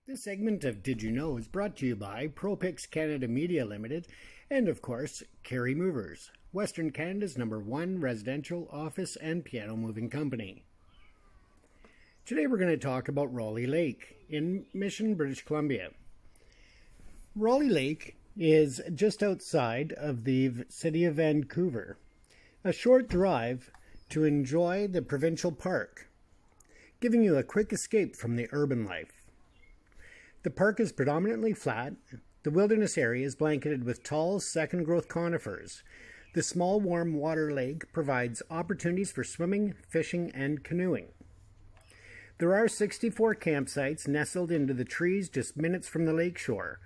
This segment of Did You Know is brought to you by ProPics Canada Media Limited and, of course, Carey Movers, Western Canada's #1 residential, office, and piano moving company. Today we're going to talk about Rolley Lake in Mission, British Columbia. Rolley Lake is just outside of the city of Vancouver, a short drive to enjoy the Provincial Park, giving you a quick escape from the urban life. The park is predominantly flat. The wilderness area is blanketed with tall, second-growth conifers. The small, warm water lake provides opportunities for swimming, fishing, and canoeing. There are 64 campsites nestled into the trees just minutes from the lake shore.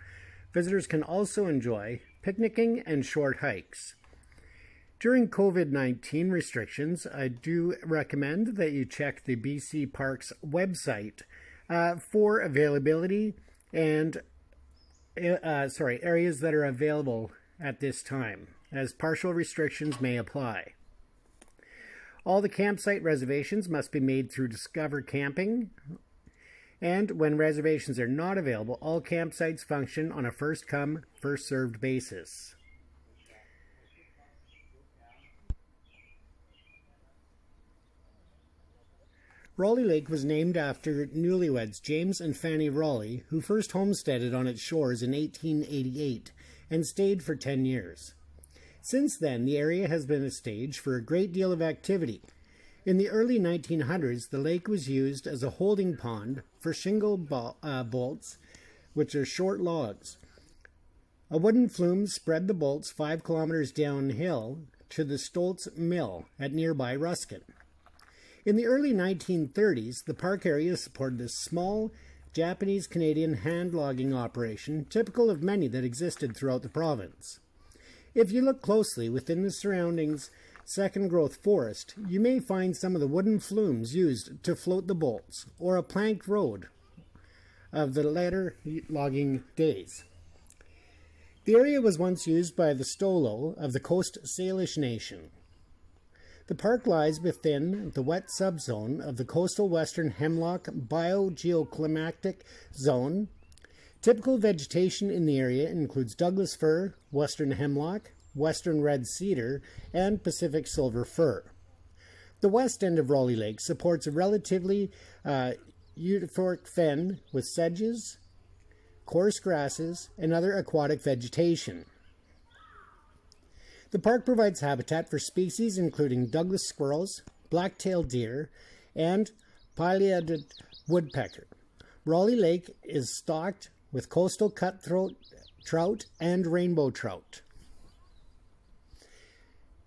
Visitors can also enjoy picnicking and short hikes. During COVID-19 restrictions, I do recommend that you check the BC Parks website for availability and areas that are available at this time, as partial restrictions may apply. All the campsite reservations must be made through Discover Camping, and when reservations are not available, all campsites function on a first-come, first-served basis. Rolley Lake was named after newlyweds James and Fanny Rolley, who first homesteaded on its shores in 1888 and stayed for 10 years. Since then, the area has been a stage for a great deal of activity. In the early 1900s, the lake was used as a holding pond for shingle bolts, which are short logs. A wooden flume spread the bolts 5 kilometers downhill to the Stoltz Mill at nearby Ruskin. In the early 1930s, the park area supported a small Japanese-Canadian hand logging operation, typical of many that existed throughout the province. If you look closely within the surroundings second-growth forest, you may find some of the wooden flumes used to float the bolts, or a planked road of the later logging days. The area was once used by the Stolo of the Coast Salish Nation. The park lies within the wet subzone of the coastal western hemlock biogeoclimatic zone. Typical vegetation in the area includes Douglas fir, western hemlock, western red cedar, and Pacific silver fir. The west end of Rolley Lake supports a relatively euphoric fen with sedges, coarse grasses, and other aquatic vegetation. The park provides habitat for species including Douglas squirrels, black-tailed deer, and pileated woodpecker. Rolley Lake is stocked with coastal cutthroat trout and rainbow trout.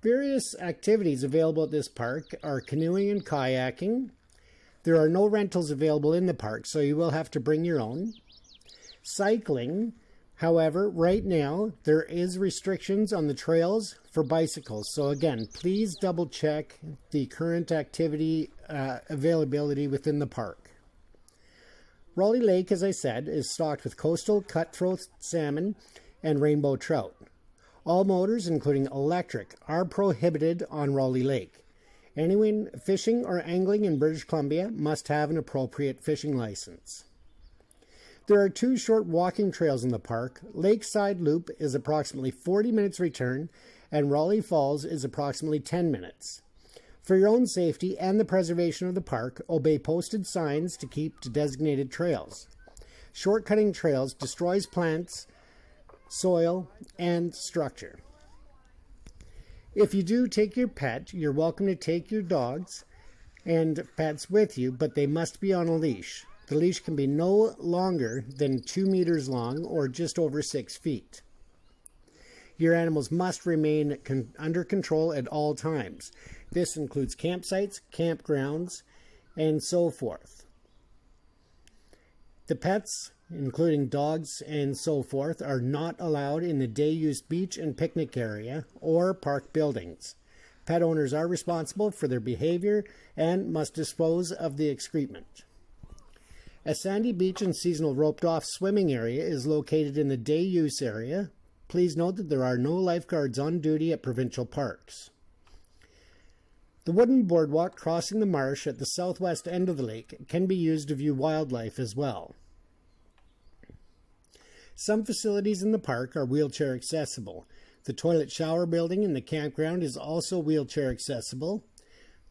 Various activities available at this park are canoeing and kayaking. There are no rentals available in the park, so you will have to bring your own. Cycling. However, right now, there is restrictions on the trails for bicycles. So again, please double check the current activity availability within the park. Rolley Lake, as I said, is stocked with coastal cutthroat salmon and rainbow trout. All motors, including electric, are prohibited on Rolley Lake. Anyone fishing or angling in British Columbia must have an appropriate fishing license. There are 2 short walking trails in the park. Lakeside Loop is approximately 40 minutes return, and Rolley Falls is approximately 10 minutes. For your own safety and the preservation of the park, obey posted signs to keep to designated trails. Shortcutting trails destroys plants, soil, and structure. If you do take your pet, you're welcome to take your dogs and pets with you, but they must be on a leash. The leash can be no longer than 2 meters long or just over 6 feet. Your animals must remain under control at all times. This includes campsites, campgrounds, and so forth. The pets, including dogs and so forth, are not allowed in the day-use beach and picnic area or park buildings. Pet owners are responsible for their behavior and must dispose of the excrement. A sandy beach and seasonal roped-off swimming area is located in the day-use area. Please note that there are no lifeguards on duty at provincial parks. The wooden boardwalk crossing the marsh at the southwest end of the lake can be used to view wildlife as well. Some facilities in the park are wheelchair accessible. The toilet shower building in the campground is also wheelchair accessible.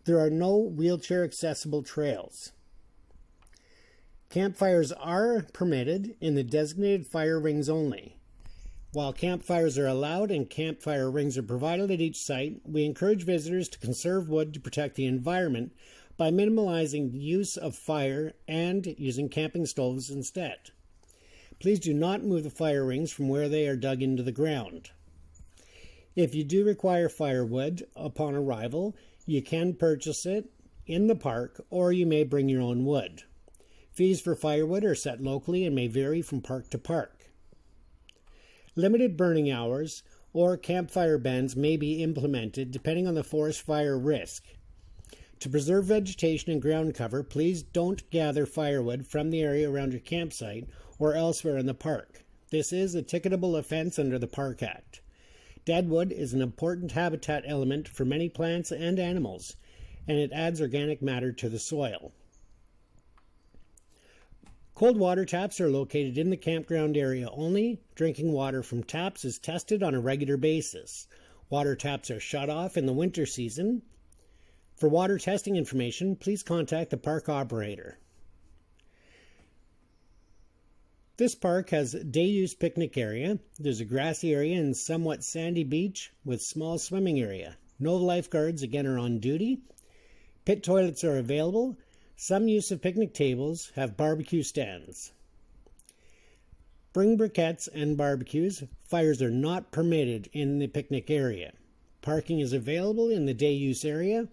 There are no wheelchair accessible trails. Campfires are permitted in the designated fire rings only. While campfires are allowed and campfire rings are provided at each site, we encourage visitors to conserve wood to protect the environment by minimizing the use of fire and using camping stoves instead. Please do not move the fire rings from where they are dug into the ground. If you do require firewood upon arrival, you can purchase it in the park, or you may bring your own wood. Fees for firewood are set locally and may vary from park to park. Limited burning hours or campfire bans may be implemented depending on the forest fire risk. To preserve vegetation and ground cover, please don't gather firewood from the area around your campsite or elsewhere in the park. This is a ticketable offense under the Park Act. Deadwood is an important habitat element for many plants and animals, and it adds organic matter to the soil. Cold water taps are located in the campground area only. Drinking water from taps is tested on a regular basis. Water taps are shut off in the winter season. For water testing information, please contact the park operator. This park has a day-use picnic area. There's a grassy area and somewhat sandy beach with small swimming area. No lifeguards, again, are on duty. Pit toilets are available. Some use of picnic tables have barbecue stands. Bring briquettes and barbecues. Fires are not permitted in the picnic area. Parking is available in the day-use area,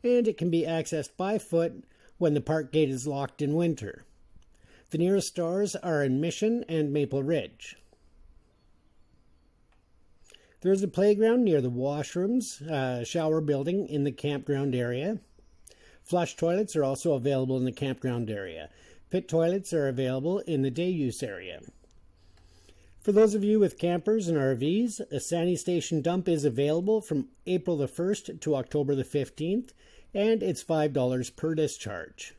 and it can be accessed by foot when the park gate is locked in winter. The nearest stores are in Mission and Maple Ridge. There is a playground near the washrooms, shower building in the campground area. Flush toilets are also available in the campground area. Pit toilets are available in the day use area. For those of you with campers and RVs, a Sani Station dump is available from April the 1st to October the 15th, and it's $5 per discharge.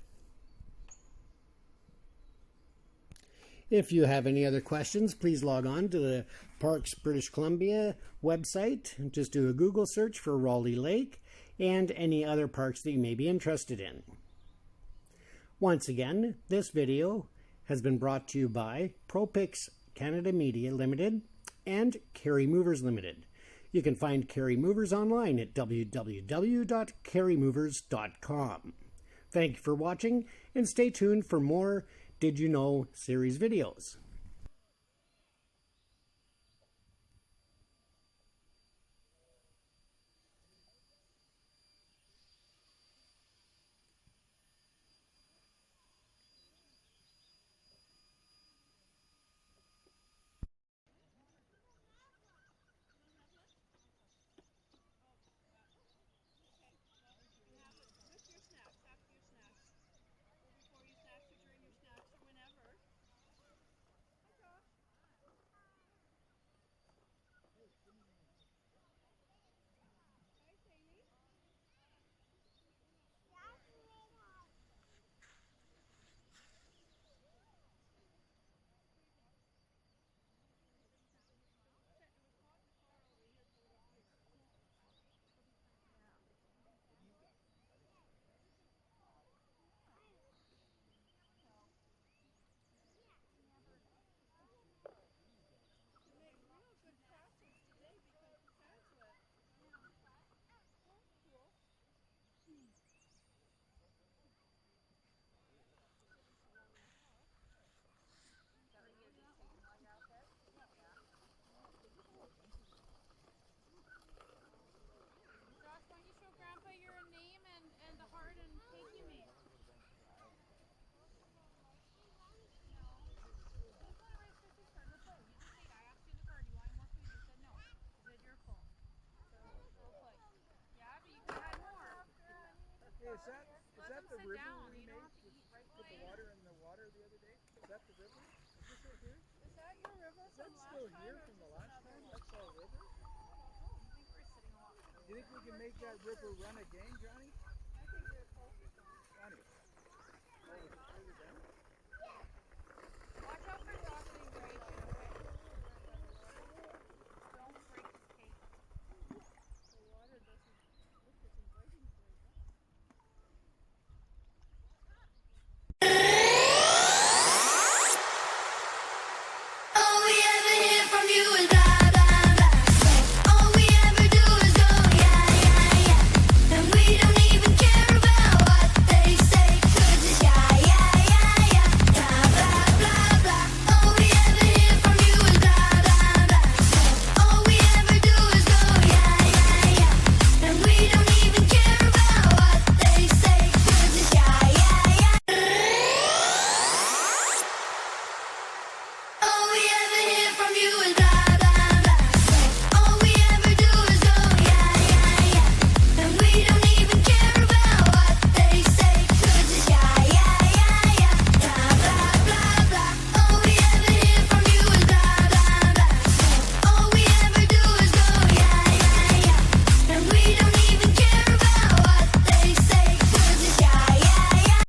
If you have any other questions, please log on to the Parks British Columbia website. Just do a Google search for Rolley Lake and any other parks that you may be interested in. Once again, this video has been brought to you by ProPics Canada Media Limited and Carry Movers Limited. You can find Carry Movers online at www.carrymovers.com. Thank you for watching, and stay tuned for more Did You Know series videos. Is that the river we made with the water and the water the other day? Is that the river? Is this right here? Is that your river from That's last still time? here from the last time? That's our river? Do you think we can make that river run again, Johnny? I think we're closer. Johnny.